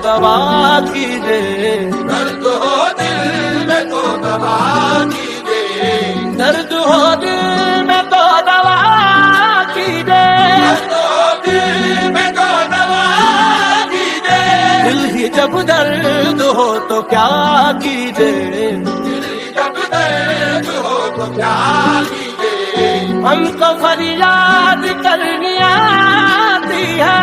दवा कीजिए, दर्द हो दिल में तो दवा कीजिए, दर्द हो दिल में तो दवा कीजिए, दर्द हो दिल में तो दवा कीजिए, दिल ही जब दर्द हो तो क्या कीजिए, दिल जब दर्द हो तो क्या कीजिए, हमको फरियाद करनी आती है,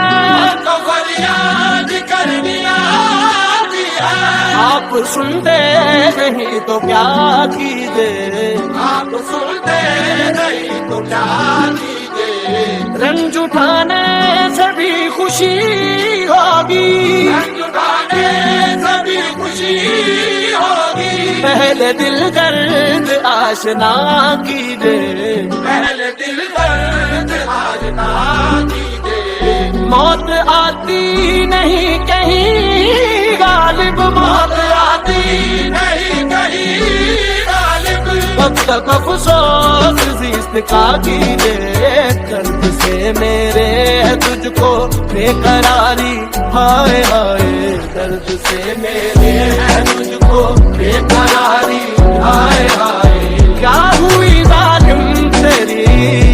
तो फरियाद करनी आती है, आप सुनते नहीं तो क्या कीजिए, आप सुनते नहीं तो क्या कीजिए, रंज उठाने से भी खुशी होगी, रंग उठाने सभी खुशी होगी, पहले दिल दर्द आशना कीजिए, पहले दिल दर्द आशना कीजिए, मौत आती नहीं कहीं गालिब, मौत आती नहीं कहीं गालिब, वक्त तक अफसोस जिस्त का कीजिए, दर्द से मेरे है तुझको बेकरारी, हाय हाय दर्द से मेरे है तुझको बेकरारी, हाय हाय क्या हुई जालिम तेरी,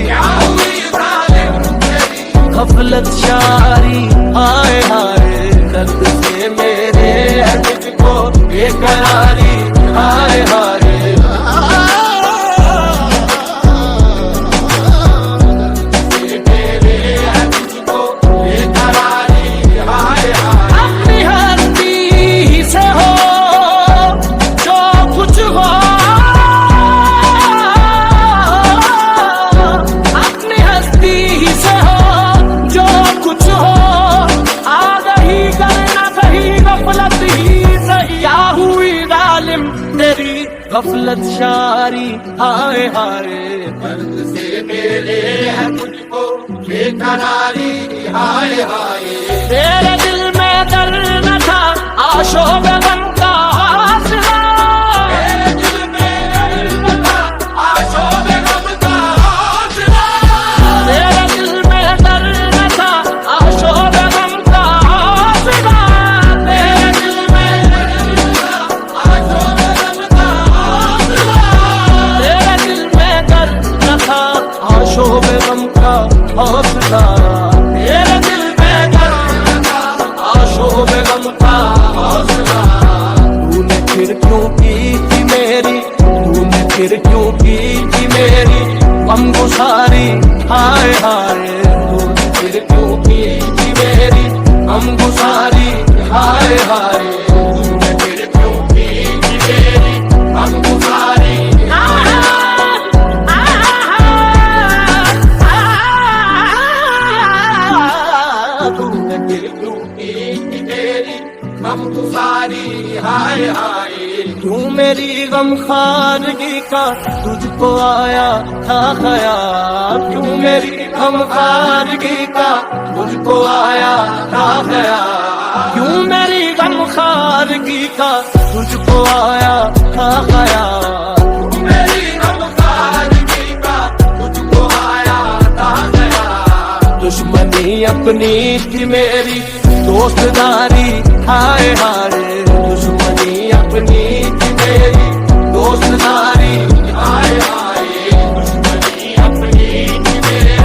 क्या हुई जालिम तेरी, गफलत शारी, हाय हाय दर्द से मेरे है तुझको बेकरारी, हाय हाय मेरे है तुझको बेकरारी, हाय हाय, अपनी हस्ती से हो जो कुछ हो, अपनी हस्ती से हो जो कुछ हो, आगही करना सही गफलत ही सही, क्या हुई जालिम तेरी गफलत शारी, हाय हाय दर्द से मेरे है तुझको बेकरारी, हाय हाय, तेरे दिल में दर्द न था आशो बेगम का हौसला, मेरे दिल में दर्द था आशो बेगम का हौसला, तेरे दिल में दर्द न था आशो बेगम का हौसला, तेरे दिल में दर्द था आशो बेगम का हौसला, तेरे दिल में दर्द न था आशो बेगम का हौसला, तेरे दिल में दर्द था आशो बेगम का हौसला, तूने फिर क्यों की थी मेरी, तूने फिर क्यों की थी मेरी गमगुसारी, हाय हाय तूने फिर क्यों की थी मेरी गमगुसारी, हाय हाय तूने फिर क्यों की थी मेरी गमगुसारी, तूने फिर क्यों की थी मेरी गमगुसारी, हाय हाय, क्यों मेरी गमखानगी का तुझको आया था ख्याल, क्यों मेरी गमखानगी का तुझको आया था ख्याल, क्यों मेरी गमखानगी का तुझको आया था ख्याल, मेरी गमखानगी का तुझको आया था ख्याल, दुश्मनी अपनी थी मेरी दोस्तदारी, हाय हाय दुश्मनी अपनी थी मेरी दोस्तदारी, हाय हाय, दुश्मनी अपनी थी मेरी,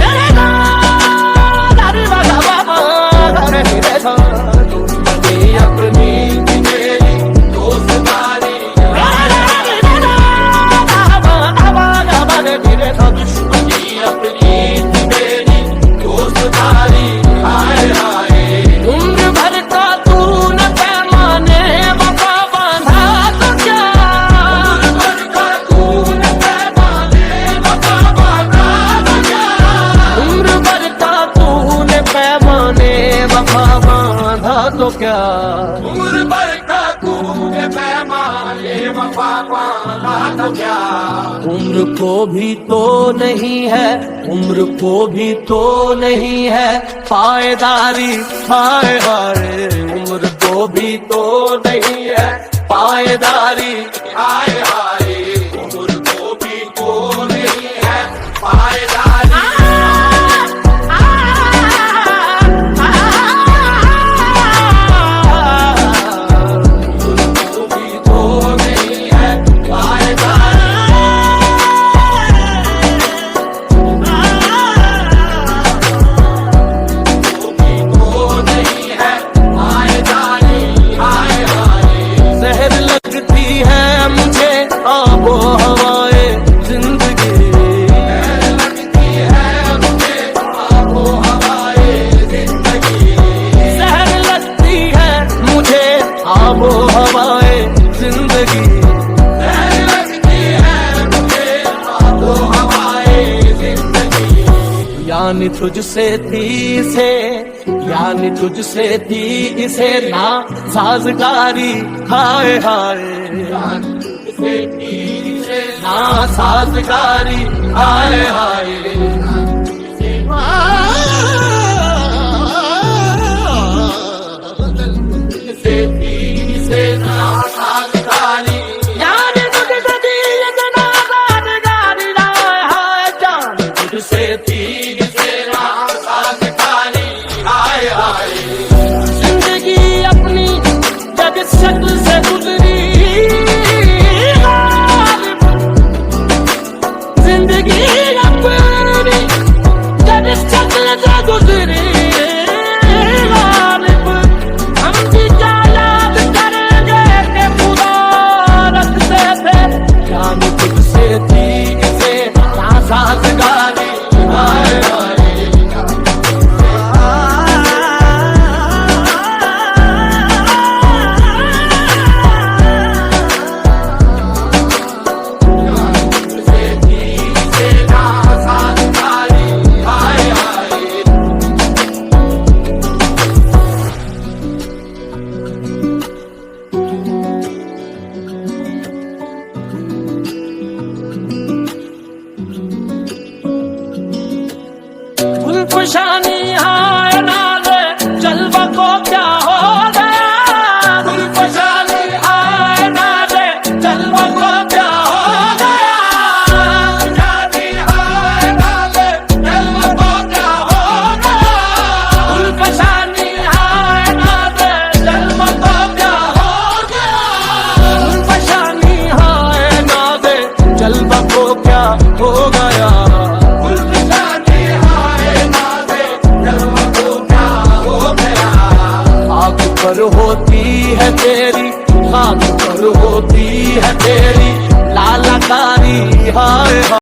दुश्मनी अपनी थी मेरी दोस्तदारी, दुश्मनी अपनी थी मेरी दोस्तदारी, हाय हाय, उम्र भर का तूने पैमाने वफा बांधा तो क्या, उम्र भर का तूने पैमाने वफा बांधा तो क्या, उम्र भर का तूने पैमाने वफा बांधा तो क्या, उम्र भर का तूने पैमाने वफा बांधा तो क्या, उम्र को भी तो नहीं है, उम्र को भी तो नहीं है पायदारी, हाय हाय उम्र को भी तो नहीं है पायदारी, हाय हाय, उम्र को भी तो नहीं है पायदारी, यानी तुझसे थी इसे, यानी तुझसे थी इसे ना साजगारी, हाय हाय ना साजगारी, हाय हाय जिंदगी अपनी जब शक्ल से गुजरी, जिंदगी अपनी जब शक्ल से गुजरी, हम भी क्या याद करेंगे कि खुदा रखते थे, यानी तुझसे थी इसे ना साजगारी, हाय हाय गुलफशानी हाय नाज़े जलवा को क्या हो गया, गुलफशानी हाय नाज़े जलवा को क्या हो गया, गुलफशानी हाय नाज़े जलवा को क्या हो गया, गुलफशानी हाय नाज़े जलवा को क्या हो गया, गुलफशानी हाय नाज़े जलवा को क्या हो गया। पर होती है तेरी, खाक पर होती है तेरी लालकारी, हाय हाय